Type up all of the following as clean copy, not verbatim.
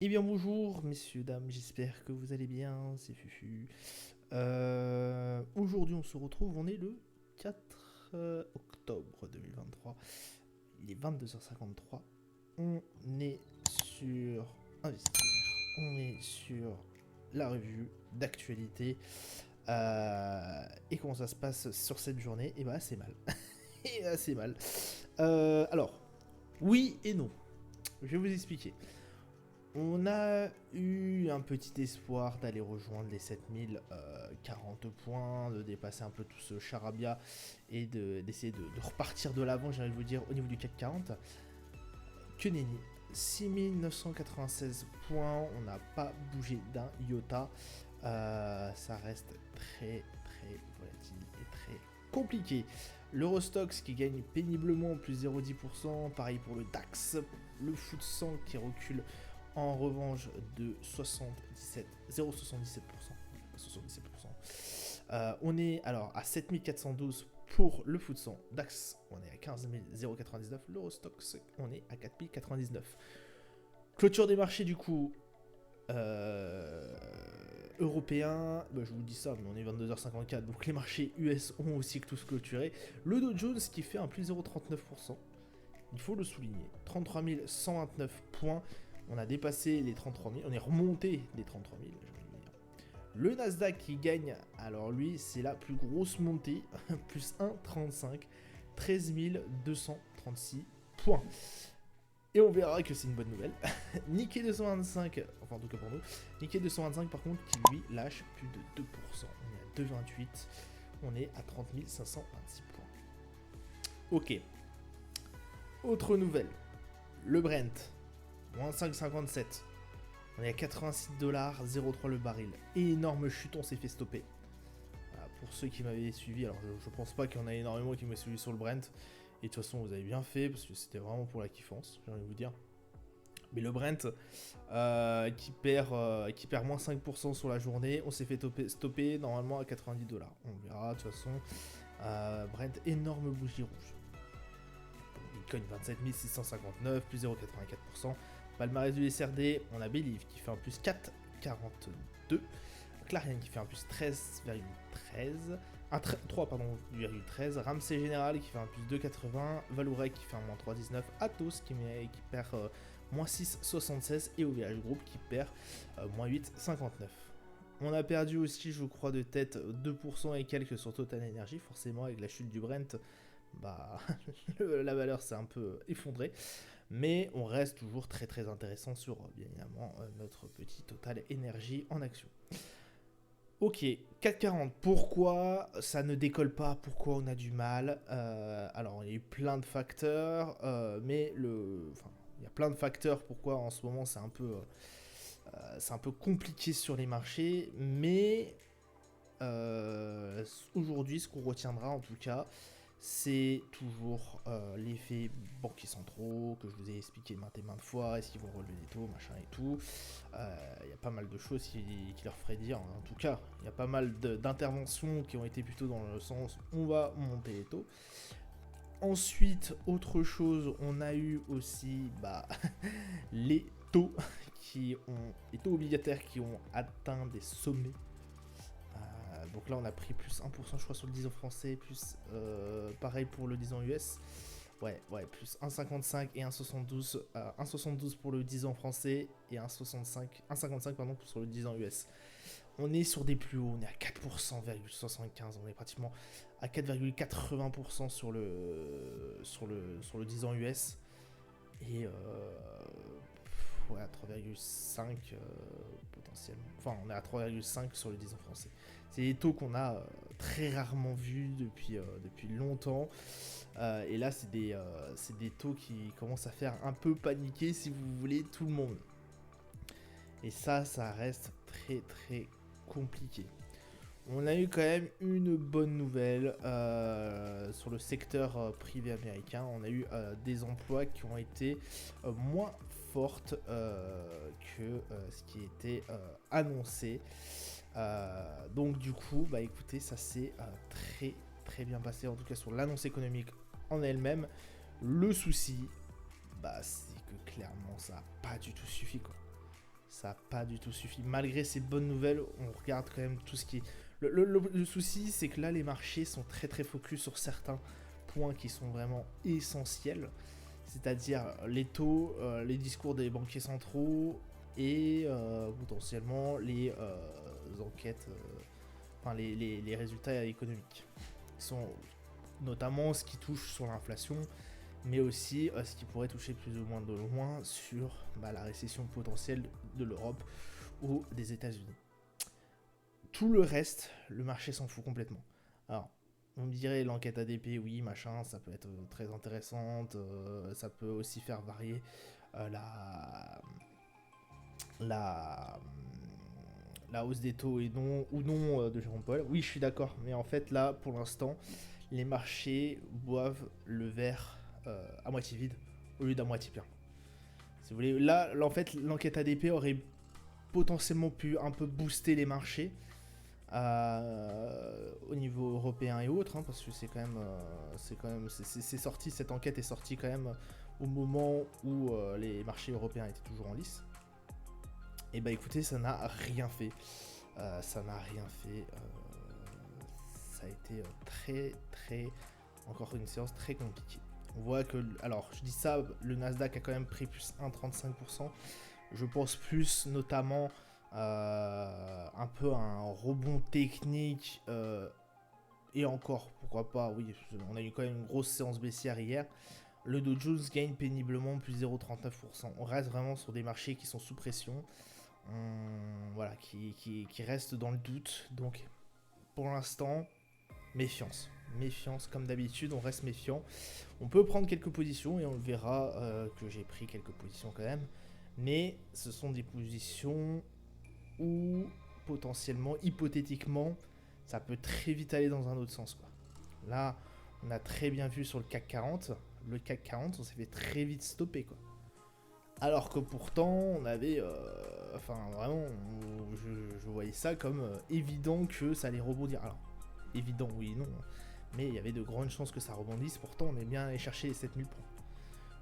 Eh bien bonjour messieurs, dames, j'espère que vous allez bien, c'est Fufu. Aujourd'hui on se retrouve, on est le 4 octobre 2023, il est 22h53, on est sur Investir, on est sur la revue d'actualité. Et comment ça se passe sur cette journée? Et bah assez mal, et assez mal. Alors, oui et non, je vais vous expliquer. On a eu un petit espoir d'aller rejoindre les 7040 points, de dépasser un peu tout ce charabia et d'essayer de repartir de l'avant, j'ai envie de vous dire, au niveau du CAC 40. Que nenni, 6996 points, on n'a pas bougé d'un iota. Ça reste très volatile et très compliqué. L'Eurostox qui gagne péniblement plus 0,10%, pareil pour le DAX, le FTSE 100 qui recule en revanche de 0,77%. 77%. On est alors à 7412 pour le FTSE 100. DAX, on est à 15 099. L'Eurostox, on est à 4099. Clôture des marchés du coup. Européens, bah, je vous dis ça, mais on est 22h54, donc les marchés US ont aussi tous clôturé. Le Dow Jones qui fait un plus 0,39%, il faut le souligner, 33 129 points. On a dépassé les 33 000, on est remonté des 33 000, j'ai envie de dire. Le Nasdaq qui gagne, alors lui, c'est la plus grosse montée, plus 1,35, 13 236 points. Et on verra que c'est une bonne nouvelle. Nikkei 225, enfin en tout cas pour nous, Nikkei 225 par contre qui lui lâche plus de 2%. On est à 2,28, on est à 30 526 points. Ok. Autre nouvelle, le Brent, moins 5,57. On est à 86 dollars, 0,3 le baril. Énorme chute, on s'est fait stopper. Voilà, pour ceux qui m'avaient suivi, alors je pense pas qu'il y en a énormément qui m'avaient suivi sur le Brent. Et de toute façon, vous avez bien fait parce que c'était vraiment pour la kiffance, j'ai envie de vous dire. Mais le Brent qui perd moins 5% sur la journée, on s'est fait stopper normalement à 90 dollars. On verra de toute façon. Brent, énorme bougie rouge. Bitcoin 27 659, plus 0,84%. Palmarès du SRD, on a Believe qui fait un plus 4,42. Clarion qui fait un plus 13,13. 3,13. Ramsey Général qui fait un plus 2,80. Valourec qui fait un moins 3,19. Atos qui perd moins 6,76. Et OVH Group qui perd moins 8,59. On a perdu aussi, je crois, de tête 2% et quelques sur Total Energy. Forcément, avec la chute du Brent, bah, la valeur s'est un peu effondrée. Mais on reste toujours très intéressant sur, bien évidemment, notre petit Total Energy en action. Ok, 4,40. Pourquoi ça ne décolle pas? Pourquoi on a du mal? Alors, il y a eu plein de facteurs, mais il y a plein de facteurs pourquoi en ce moment c'est un peu compliqué sur les marchés. Mais aujourd'hui, ce qu'on retiendra en tout cas, c'est toujours l'effet banquiers centraux que je vous ai expliqué maintes et maintes fois. Est-ce qu'ils vont relever les taux, machin et tout. Il y a pas mal de choses qui leur feraient dire. En tout cas, il y a pas mal d'interventions qui ont été plutôt dans le sens on va monter les taux. Ensuite, autre chose, on a eu aussi les taux les taux obligataires qui ont atteint des sommets. Donc là, on a pris plus 1%, je crois, sur le 10 ans français, plus pareil pour le 10 ans US. Ouais, plus 1,55 et 1,72. 1,72 pour le 10 ans français et 1,55 pardon, sur le 10 ans US. On est sur des plus hauts, on est à 4,75%, on est pratiquement à 4,80% sur le 10 ans US. Et ouais, à 3,5 potentiellement. Enfin, on est à 3,5 sur le 10 ans français. C'est des taux qu'on a très rarement vus depuis longtemps. Et là, c'est des taux qui commencent à faire un peu paniquer, si vous voulez, tout le monde. Et ça reste très compliqué. On a eu quand même une bonne nouvelle sur le secteur privé américain. On a eu des emplois qui ont été moins fortes que ce qui était annoncé. Donc du coup, bah écoutez, ça s'est très bien passé, en tout cas sur l'annonce économique en elle-même. Le souci, bah c'est que clairement ça n'a pas du tout suffi quoi. Ça n'a pas du tout suffi. Malgré ces bonnes nouvelles, on regarde quand même tout ce qui est... Le souci, c'est que là, les marchés sont très très focus sur certains points qui sont vraiment essentiels. C'est-à-dire les taux, les discours des banquiers centraux et potentiellement les enquêtes, enfin les résultats économiques. Qui sont notamment ce qui touche sur l'inflation, mais aussi ce qui pourrait toucher plus ou moins de loin sur la récession potentielle de l'Europe ou des États-Unis. Tout le reste, le marché s'en fout complètement. Alors, vous me direz, l'enquête ADP, oui, machin, ça peut être très intéressante, ça peut aussi faire varier la hausse des taux et non, ou non de Jérôme Powell. Oui, je suis d'accord, mais en fait, là, pour l'instant, les marchés boivent le verre à moitié vide au lieu d'à moitié plein. Si vous voulez, là, en fait, l'enquête ADP aurait potentiellement pu un peu booster les marchés au niveau européen et autres, hein, parce que c'est sorti, cette enquête est sortie quand même au moment où les marchés européens étaient toujours en lice. Et bah écoutez, ça n'a rien fait. Ça a été très, encore une séance très compliquée. On voit que, alors je dis ça, le Nasdaq a quand même pris plus 1,35%. Je pense plus notamment un peu un rebond technique et encore, pourquoi pas, oui, on a eu quand même une grosse séance baissière hier. Le Dow Jones gagne péniblement plus 0,39%. On reste vraiment sur des marchés qui sont sous pression, voilà, qui restent dans le doute. Donc pour l'instant, méfiance comme d'habitude, on reste méfiant. On peut prendre quelques positions et on verra que j'ai pris quelques positions quand même. Mais ce sont des positions où potentiellement, hypothétiquement, ça peut très vite aller dans un autre sens, quoi. Là, on a très bien vu sur le CAC 40. Le CAC 40, on s'est fait très vite stopper, quoi. Alors que pourtant, on avait... enfin, vraiment, je voyais ça comme évident que ça allait rebondir. Alors, évident, oui et non. Mais il y avait de grandes chances que ça rebondisse. Pourtant, on est bien allé chercher les 7000 points.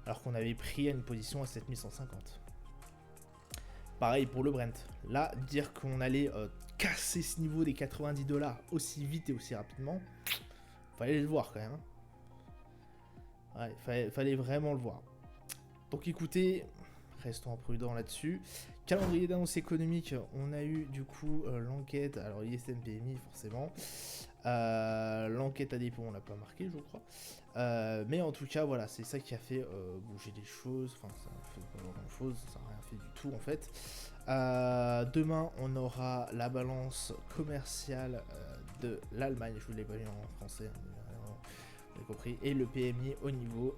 Alors qu'on avait pris à une position à 7150. Pareil pour le Brent. Là, dire qu'on allait casser ce niveau des 90$ aussi vite et aussi rapidement, fallait le voir quand même. Ouais, fallait vraiment le voir. Donc écoutez, restons prudents là-dessus. Calendrier d'annonce économique, on a eu du coup l'enquête, alors ISM PMI forcément. L'enquête ADP, on l'a pas marqué, je crois. Mais en tout cas, voilà, c'est ça qui a fait bouger les choses. Enfin, ça n'a fait pas grand-chose, ça n'a rien fait du tout en fait. Demain, on aura la balance commerciale de l'Allemagne. Je vous l'ai pas mis en français, vous avez compris. Et le PMI au niveau,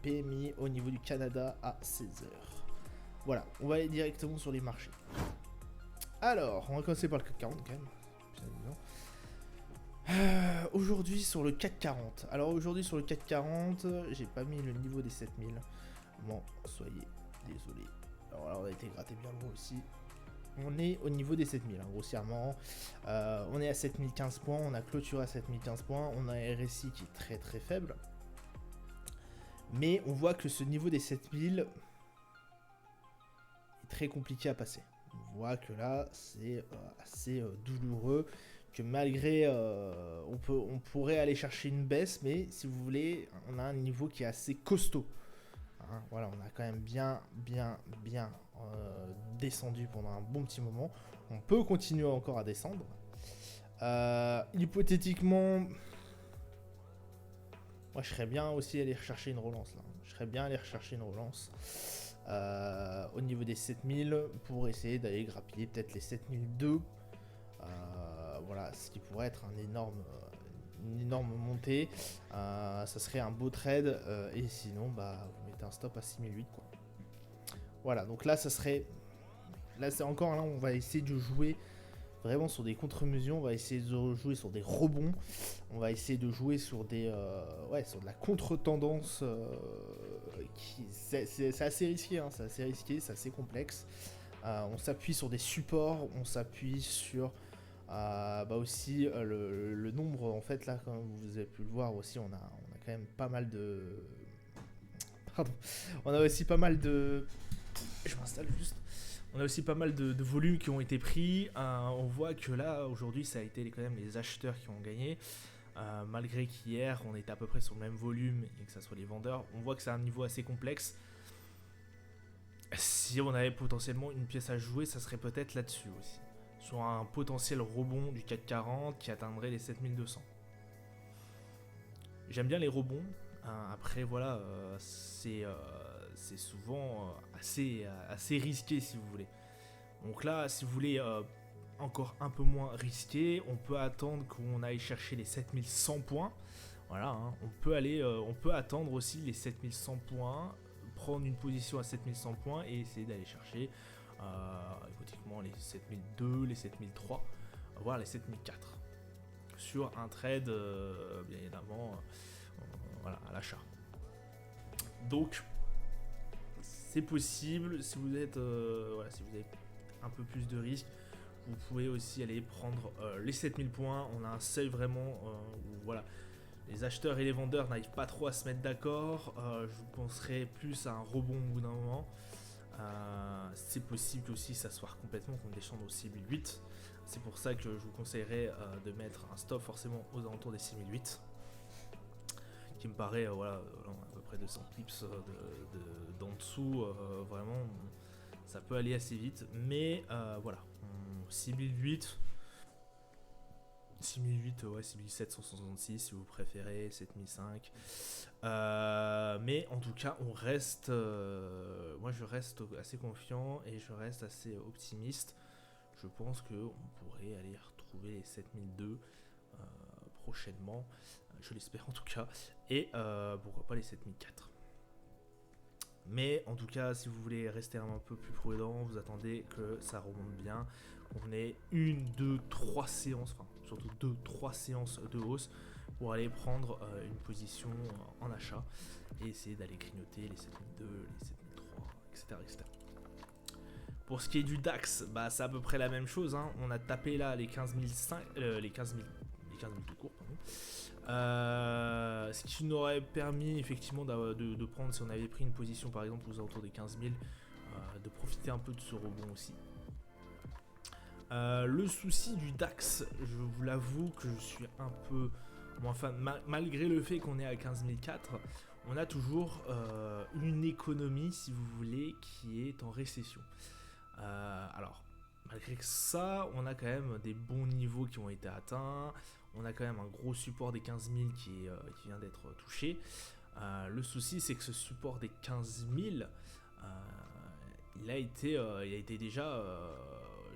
PMI au niveau du Canada à 16h. Voilà, on va aller directement sur les marchés. Alors, on va commencer par le CAC 40 quand même. Aujourd'hui sur le CAC 40. Alors aujourd'hui sur le CAC 40, j'ai pas mis le niveau des 7000. Bon, soyez désolés. Alors là, on a été gratté bien loin aussi. On est au niveau des 7000, hein, grossièrement. On est à 7015 points, on a clôturé à 7015 points. On a un RSI qui est très très faible. Mais on voit que ce niveau des 7000 est très compliqué à passer. On voit que là, c'est assez douloureux. Que malgré, on pourrait aller chercher une baisse, mais si vous voulez, on a un niveau qui est assez costaud. Hein, voilà, on a quand même bien descendu pendant un bon petit moment. On peut continuer encore à descendre. Hypothétiquement, moi je serais bien aussi aller rechercher une relance là. Je serais bien aller rechercher une relance au niveau des 7000 pour essayer d'aller grappiller peut-être les 7002. Voilà, ce qui pourrait être une énorme montée. Ça serait un beau trade. Et sinon, vous mettez un stop à 6008 quoi. Voilà, donc là, ça serait... Là, c'est encore là, on va essayer de jouer vraiment sur des contre-mesures. On va essayer de jouer sur des rebonds. On va essayer de jouer sur des... sur de la contre-tendance. C'est assez risqué, hein, c'est assez risqué, c'est assez complexe. On s'appuie sur des supports. On s'appuie sur... aussi le nombre en fait là, comme vous avez pu le voir aussi, on a quand même pas mal de on a aussi pas mal de, je m'installe juste, On a aussi pas mal de volumes qui ont été pris. On voit que là, aujourd'hui, ça a été quand même les acheteurs qui ont gagné. Malgré qu'hier, on était à peu près sur le même volume et que ça soit les vendeurs. On voit que c'est un niveau assez complexe. Si on avait potentiellement une pièce à jouer, ça serait peut-être là-dessus aussi. Sur un potentiel rebond du CAC 40 qui atteindrait les 7200. J'aime bien les rebonds. Après, voilà, c'est souvent assez risqué si vous voulez. Donc là, si vous voulez encore un peu moins risqué, on peut attendre qu'on aille chercher les 7100 points. Voilà, hein, on peut attendre aussi les 7100 points, prendre une position à 7100 points et essayer d'aller chercher hypothétiquement les 7002, les 7003, voire les 7004 sur un trade bien évidemment voilà, à l'achat. Donc c'est possible si vous êtes voilà, si vous avez un peu plus de risques, vous pouvez aussi aller prendre les 7000 points. On a un seuil vraiment où voilà, les acheteurs et les vendeurs n'arrivent pas trop à se mettre d'accord. Je penserais plus à un rebond au bout d'un moment. C'est possible aussi s'asseoir complètement, qu'on descende au 6008. C'est pour ça que je vous conseillerais de mettre un stop forcément aux alentours des 6008, qui me paraît voilà, à peu près 200 pips d'en dessous. Vraiment, ça peut aller assez vite, mais voilà, 6008, 6008, ouais, 6766 si vous préférez, 7005. Mais en tout cas, on reste, moi je reste assez confiant et je reste assez optimiste. Je pense qu'on pourrait aller retrouver les 7002 prochainement, je l'espère en tout cas, et pourquoi pas les 7004. Mais en tout cas, si vous voulez rester un peu plus prudent, vous attendez que ça remonte bien, qu'on ait une, deux, trois séances, enfin surtout deux, trois séances de hausse pour aller prendre une position en achat et essayer d'aller grignoter les 7002, les 7003, etc., etc. Pour ce qui est du DAX, bah, c'est à peu près la même chose, hein. On a tapé là les 15005, les 15 000 tout court, pardon. Ce qui nous aurait permis effectivement de prendre, si on avait pris une position par exemple aux alentours des 15 000, de profiter un peu de ce rebond aussi. Le souci du DAX, je vous l'avoue que je suis un peu moins fan, malgré le fait qu'on est à 15 004, on a toujours une économie, si vous voulez, qui est en récession. Alors, malgré que ça, on a quand même des bons niveaux qui ont été atteints. On a quand même un gros support des 15 000 qui vient d'être touché. Le souci, c'est que ce support des 15 000, il a été déjà,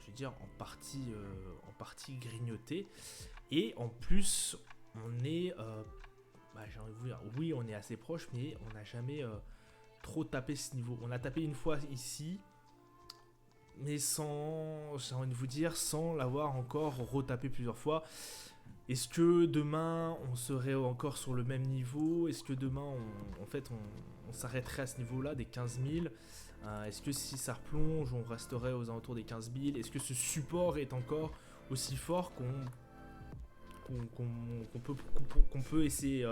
je veux dire, en partie grignoté. Et en plus, on est, j'ai envie de vous dire, oui, on est assez proche, mais on n'a jamais trop tapé ce niveau. On a tapé une fois ici, mais sans, j'ai envie de vous dire, sans l'avoir encore retapé plusieurs fois. Est-ce que demain on serait encore sur le même niveau? Est-ce que demain on s'arrêterait à ce niveau-là des 15 000? Est-ce que si ça replonge, on resterait aux alentours des 15 000? Est-ce que ce support est encore aussi fort qu'on peut essayer,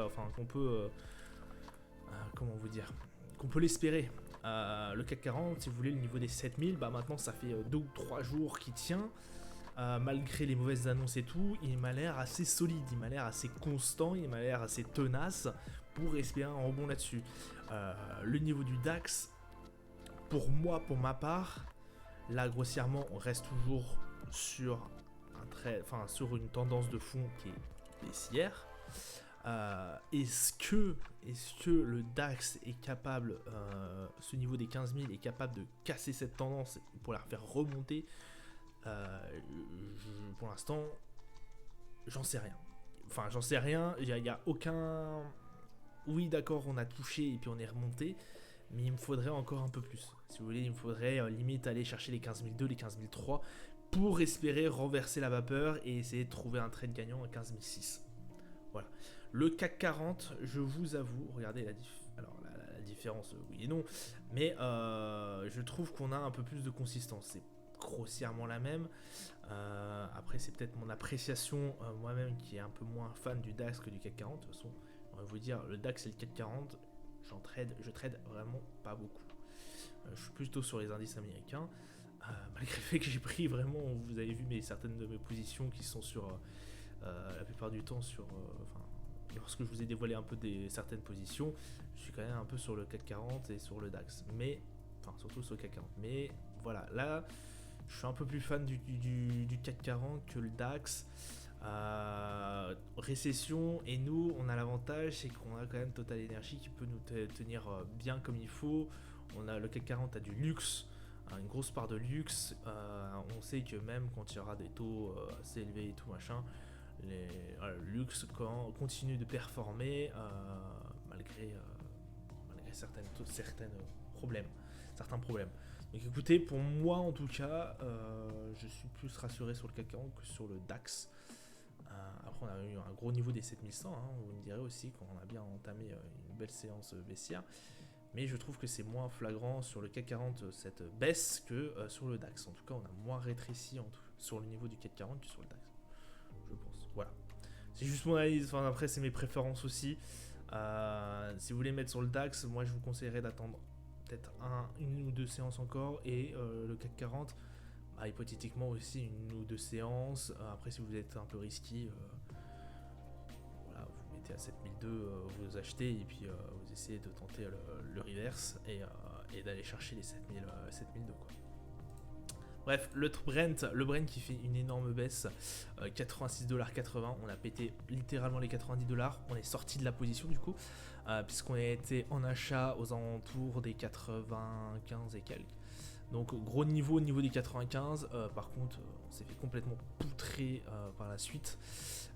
comment vous dire, qu'on peut l'espérer? Le CAC 40, si vous voulez, le niveau des 7000, bah maintenant ça fait 2 ou 3 jours qu'il tient. Malgré les mauvaises annonces et tout, il m'a l'air assez solide, il m'a l'air assez constant, il m'a l'air assez tenace pour espérer un rebond là-dessus. Le niveau du DAX, pour moi, pour ma part, là grossièrement, on reste toujours sur sur une tendance de fond qui est baissière. Est-ce que le DAX est capable, ce niveau des 15 000 est capable de casser cette tendance pour la faire remonter? Pour l'instant, j'en sais rien. Enfin, j'en sais rien. Il n'y a aucun. Oui, d'accord, on a touché et puis on est remonté, mais il me faudrait encore un peu plus. Si vous voulez, il me faudrait limite aller chercher les 15 002, les 15 003 pour espérer renverser la vapeur et essayer de trouver un trade gagnant à 15 006. Voilà. Le CAC 40, je vous avoue, regardez la différence, oui et non, mais je trouve qu'on a un peu plus de consistance. C'est grossièrement la même. Après, c'est peut-être mon appréciation moi-même qui est un peu moins fan du DAX que du CAC 40. De toute façon, on va vous dire, le DAX et le CAC 40, je trade vraiment pas beaucoup. Je suis plutôt sur les indices américains. malgré le fait que j'ai pris vraiment, vous avez vu certaines de mes positions qui sont sur la plupart du temps sur, lorsque je vous ai dévoilé un peu certaines positions, je suis quand même un peu sur le CAC 40 et sur le DAX, mais enfin surtout sur le CAC 40. Mais voilà, là, je suis un peu plus fan du CAC 40 que le DAX. Récession, et nous on a l'avantage, c'est qu'on a quand même Total Energy qui peut nous tenir bien comme il faut. Le CAC 40 a du luxe, une grosse part de luxe. On sait que même quand il y aura des taux assez élevés et tout machin, le luxe continue de performer malgré certains problèmes. Donc écoutez, pour moi en tout cas, je suis plus rassuré sur le CAC 40 que sur le DAX. Après, on a eu un gros niveau des 7100, vous me direz aussi qu'on a bien entamé une belle séance baissière. Mais je trouve que c'est moins flagrant sur le CAC 40 cette baisse que sur le DAX. En tout cas, on a moins rétréci sur le niveau du CAC 40 que sur le DAX, je pense. Voilà. C'est juste mon analyse, après c'est mes préférences aussi. Si vous voulez mettre sur le DAX, moi je vous conseillerais d'attendre peut-être une ou deux séances encore. Et le CAC 40, hypothétiquement aussi une ou deux séances. Après, si vous êtes un peu risqué, voilà, vous mettez à 7002, vous achetez et puis vous essayez de tenter le reverse et d'aller chercher les 7002 quoi. Bref, le Brent qui fait une énorme baisse, 86,80$, on a pété littéralement les 90$, on est sorti de la position du coup, puisqu'on a été en achat aux alentours des 95 et quelques. Donc gros niveau au niveau des 95, par contre on s'est fait complètement poutrer par la suite.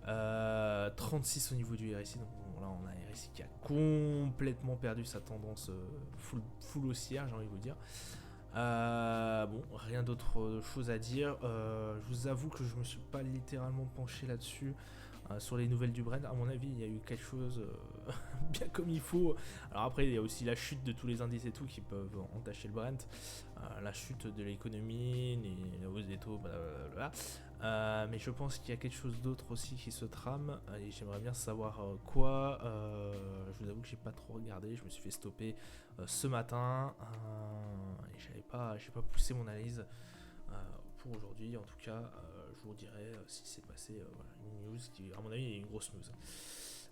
36 au niveau du RSI, donc bon, là on a un RSI qui a complètement perdu sa tendance full haussière, j'ai envie de vous dire. Bon, rien d'autre chose à dire. Je vous avoue que je me suis pas littéralement penché là-dessus. Sur les nouvelles du Brent, à mon avis, il y a eu quelque chose bien comme il faut. Alors après, il y a aussi la chute de tous les indices et tout qui peuvent entacher le Brent. La chute de l'économie, la hausse des taux, blablabla. Mais je pense qu'il y a quelque chose d'autre aussi qui se trame. Et j'aimerais bien savoir quoi. Je vous avoue que j'ai pas trop regardé. Je me suis fait stopper ce matin. Et j'ai pas poussé mon analyse pour aujourd'hui. En tout cas, je vous dirai si c'est passé une news qui, à mon avis, est une grosse news.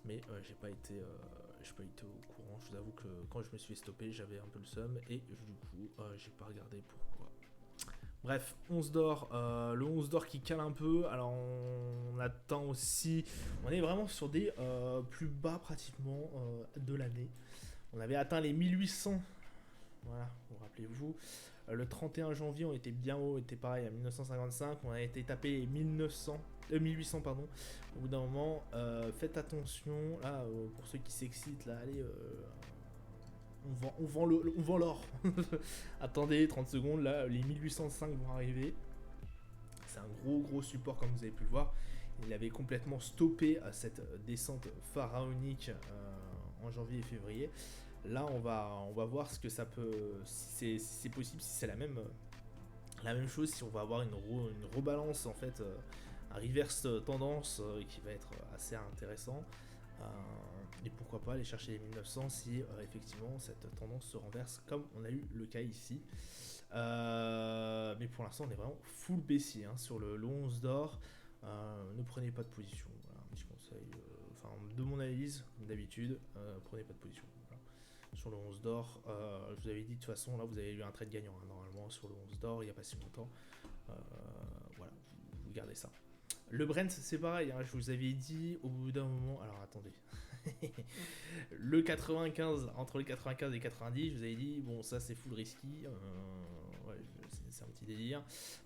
Mais j'ai pas été au courant. Je vous avoue que quand je me suis fait stopper, j'avais un peu le seum et du coup, j'ai pas regardé pourquoi. Bref, 11 d'or, le 11 d'or qui cale un peu. Alors on attend aussi, on est vraiment sur des plus bas pratiquement de l'année. On avait atteint les 1800. Voilà, vous rappelez-vous. Le 31 janvier, on était bien haut, on était pareil à 1955. On a été tapé les 1800 pardon. Au bout d'un moment, faites attention. Là, pour ceux qui s'excitent, là, allez, on vend l'or. Attendez 30 secondes, là, les 1805 vont arriver. C'est un gros support comme vous avez pu le voir. Il avait complètement stoppé cette descente pharaonique en janvier et février. Là, on va voir ce que ça peut, si c'est possible, si c'est la même chose, si on va avoir une rebalance en fait, un reverse tendance qui va être assez intéressant. Et pourquoi pas aller chercher les 1900 si effectivement cette tendance se renverse comme on a eu le cas ici. Mais pour l'instant, on est vraiment full baissier sur le 11 d'or. Ne prenez pas de position. Voilà, un petit conseil. De mon analyse, d'habitude, prenez pas de position. Sur le 11 d'or, je vous avais dit de toute façon, là vous avez eu un trade gagnant normalement sur le 11 d'or il n'y a pas si longtemps. Voilà, vous gardez ça. Le Brent c'est pareil, je vous avais dit au bout d'un moment, alors attendez, le 95, entre les 95 et 90, je vous avais dit, bon ça c'est full risky, ouais, c'est un petit délire,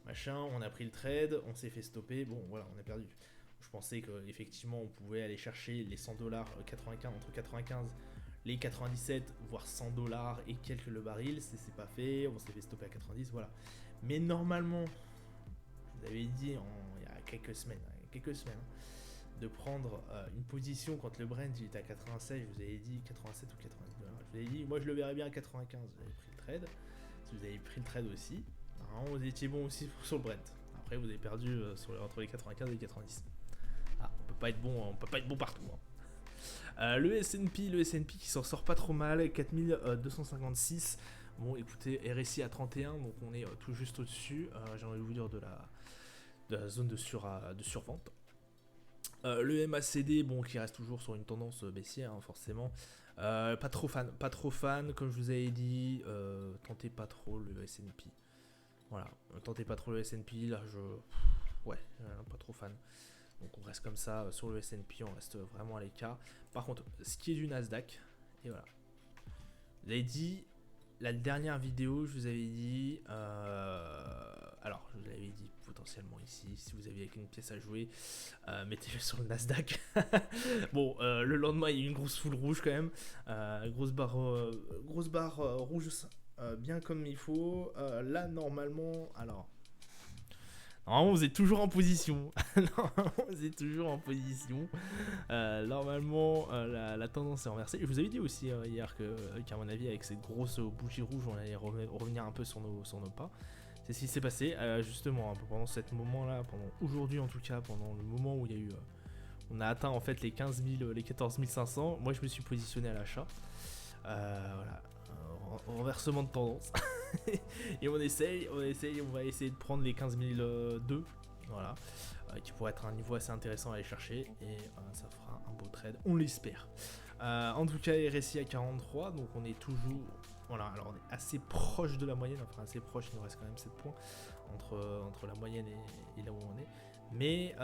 machin, on a pris le trade, on s'est fait stopper, bon voilà, on a perdu. Je pensais qu'effectivement on pouvait aller chercher les 100$, 95, entre 95 les 97 voire 100$ et quelques le baril, c'est pas fait, on s'est fait stopper à 90, voilà. Mais normalement, je vous avais dit il y a quelques semaines, de prendre une position quand le Brent il était à 96, je vous avais dit 87 ou 90$. Je vous avais dit, moi je le verrais bien à 95, vous avez pris le trade. Si vous avez pris le trade aussi, normalement vous étiez bon aussi sur le Brent. Après vous avez perdu entre les 95 et les 90. Ah, on peut pas être bon partout. Le S&P qui s'en sort pas trop mal, 4256. Bon, écoutez, RSI à 31, donc on est tout juste au-dessus, j'ai envie de vous dire, de la zone de survente. Le MACD, bon, qui reste toujours sur une tendance baissière, hein, forcément. Pas trop fan, comme je vous avais dit. Tentez pas trop le S&P. Voilà, tentez pas trop le S&P, là, ouais, pas trop fan. Donc on reste comme ça sur le S&P, on reste vraiment à l'écart. Par contre, ce qui est du Nasdaq, et voilà. Vous avez dit, la dernière vidéo, je vous avais dit, alors je vous l'avais dit potentiellement ici, si vous aviez une pièce à jouer, mettez-le sur le Nasdaq. Bon, le lendemain, il y a eu une grosse foule rouge quand même, grosse barre rouge, bien comme il faut. Là, normalement, normalement, vous êtes toujours en position. Normalement, vous êtes toujours en position. Normalement, la tendance est renversée. Je vous avais dit aussi hier qu'à mon avis, avec cette grosse bougie rouge, on allait revenir un peu sur nos pas. C'est ce qui s'est passé justement pendant ce moment-là, pendant aujourd'hui en tout cas, pendant le moment où il y a eu, on a atteint en fait les 15 000, les 14 500. Moi, je me suis positionné à l'achat. Voilà, renversement de tendance. Et on va essayer de prendre les 15 002. Voilà, qui pourrait être un niveau assez intéressant à aller chercher, et ça fera un beau trade, on l'espère. En tout cas, RSI à 43, donc on est toujours, voilà, alors on est assez proche de la moyenne, enfin assez proche, il nous reste quand même 7 points entre la moyenne et là où on est, mais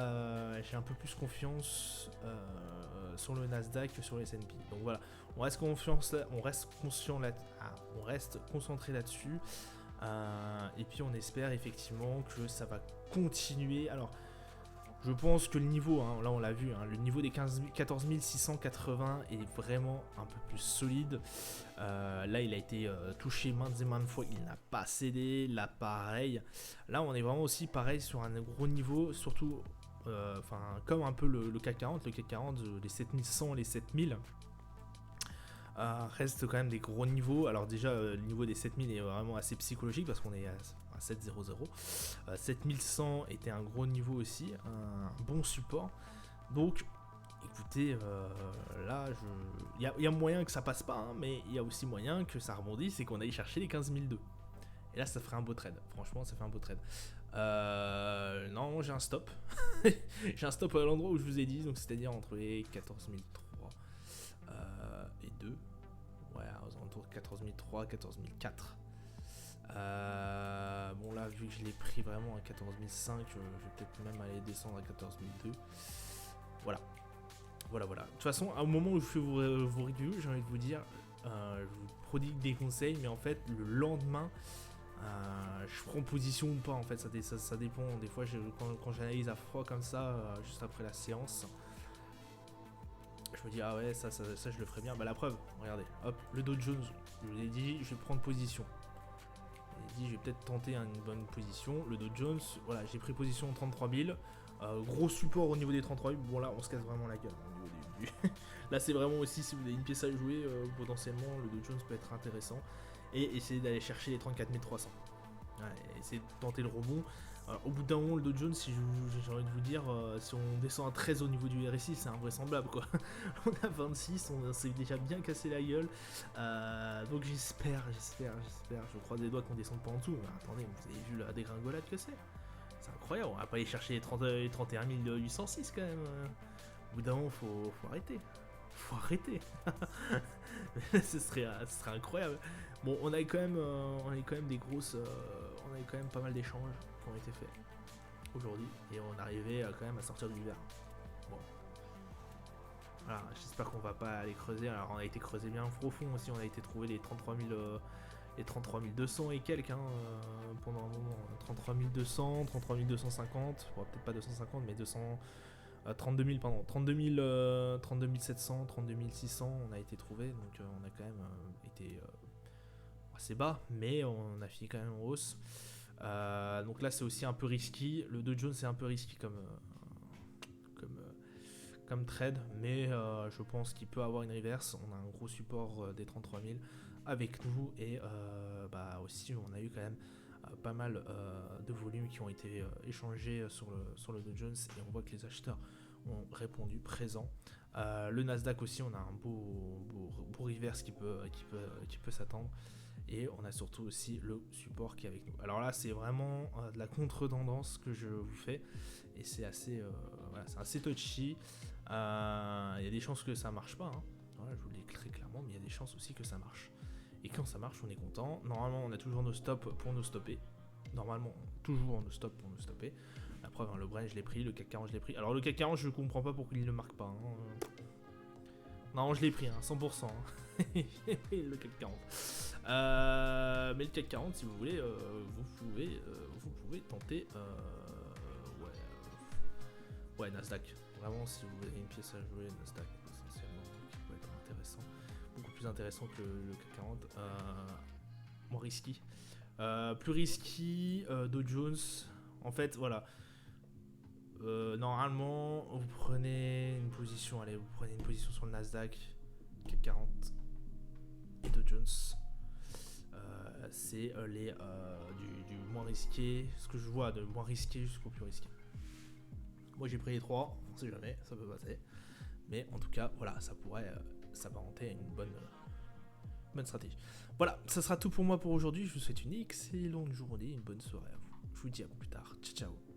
j'ai un peu plus confiance sur le Nasdaq que sur le S&P. Donc voilà, on reste concentré là-dessus. Et puis on espère effectivement que ça va continuer. Alors je pense que le niveau, hein, là on l'a vu, hein, le niveau des 14 680 est vraiment un peu plus solide. Là il a été touché maintes et maintes fois, il n'a pas cédé. Là pareil, là on est vraiment aussi pareil sur un gros niveau, surtout comme un peu le CAC 40, les 7100, les 7000. Reste quand même des gros niveaux. Alors déjà le niveau des 7000 est vraiment assez psychologique parce qu'on est à 700. 7100 était un gros niveau aussi, un bon support. Donc écoutez, là il y a moyen que ça passe pas, hein, mais il y a aussi moyen que ça rebondisse et qu'on aille chercher les 15 002. Et là ça ferait un beau trade, franchement ça fait un beau trade. Non, j'ai un stop. J'ai un stop à l'endroit où je vous ai dit, donc c'est-à-dire entre les 14 003 et 2. Ouais, aux alentours de 14 003, 14 004. Bon là, vu que je l'ai pris vraiment à 14 005, je vais peut-être même aller descendre à 14 002. Voilà. De toute façon, au moment où je fais vos reviews, j'ai envie de vous dire, je vous prodigue des conseils, mais en fait, le lendemain, je prends position ou pas. En fait, ça dépend. Des fois, quand j'analyse à froid comme ça, juste après la séance, je me dis, ah ouais, ça je le ferais bien. Bah la preuve, regardez, hop, le Dow Jones, je vous ai dit, je vais prendre position. Je vais peut-être tenter une bonne position. Le Dow Jones, voilà, j'ai pris position en 33 000. Gros support au niveau des 33 000. Bon là, on se casse vraiment la gueule au niveau du... Là, c'est vraiment aussi, si vous avez une pièce à jouer, potentiellement, le Dow Jones peut être intéressant. Et essayer d'aller chercher les 34 300. Ouais, essayer de tenter le rebond. Au bout d'un moment, le Dow Jones, si j'ai envie de vous dire, si on descend à 13 au niveau du RSI, c'est invraisemblable quoi. On a 26, on s'est déjà bien cassé la gueule. Donc j'espère, je croise les doigts qu'on descende pas en dessous. Mais attendez, vous avez vu la dégringolade que c'est incroyable, on va pas aller chercher les 31 806 quand même. Au bout d'un moment, faut arrêter. Faut arrêter. ce serait incroyable. Bon, on a quand même des grosses... on a quand même pas mal d'échanges qui ont été faits aujourd'hui. Et on arrivait quand même à sortir du vert. Bon. Voilà, j'espère qu'on va pas aller creuser. Alors on a été creusé bien profond aussi. On a été trouver les 33 200 et quelques pendant un moment. 33 200, 33 250. Bon, peut-être pas 250, mais 200... 32 000, pardon, 32 700, 32 600, on a été trouvé, donc on a quand même été assez bas, mais on a fini quand même en hausse. Donc là, c'est aussi un peu risqué. Le Dow Jones, c'est un peu risqué comme trade, mais je pense qu'il peut avoir une reverse. On a un gros support des 33 000 avec nous, et aussi, on a eu quand même pas mal de volumes qui ont été échangés sur le Dow Jones, et on voit que les acheteurs ont répondu présent. Le Nasdaq aussi, on a un beau reverse qui peut s'attendre, Et on a surtout aussi le support qui est avec nous. Alors là, c'est vraiment de la contre-tendance que je vous fais. Et c'est assez, voilà, c'est assez touchy. Il y a des chances que ça marche pas. Hein. Voilà, je vous le dis très clairement, mais il y a des chances aussi que ça marche. Et quand ça marche, on est content. Normalement, on a toujours nos stops pour nous stopper. Normalement, toujours nos stops pour nous stopper. La preuve, hein, le Brent, je l'ai pris. Le CAC 40, je l'ai pris. Alors, le CAC 40, je comprends pas pourquoi il ne le marque pas. Hein. Non, je l'ai pris, hein, 100%. Hein. Le CAC 40. Mais le CAC 40, si vous voulez, vous pouvez tenter. Ouais, Nasdaq. Vraiment, si vous avez une pièce à jouer, Nasdaq, essentiellement, qui peut être intéressant. Beaucoup plus intéressant que le CAC 40. Moins risky. Plus risky, Dow Jones. En fait, voilà. Normalement, vous prenez une position, sur le Nasdaq, CAC 40 et Dow Jones. C'est les du moins risqué, ce que je vois de moins risqué jusqu'au plus risqué. Moi j'ai pris les trois, on sait jamais, ça peut passer. Mais en tout cas, voilà, ça pourrait s'apparenter à une bonne stratégie. Voilà, ça sera tout pour moi pour aujourd'hui. Je vous souhaite une excellente journée, une bonne soirée à vous. Je vous dis à plus tard. Ciao, ciao.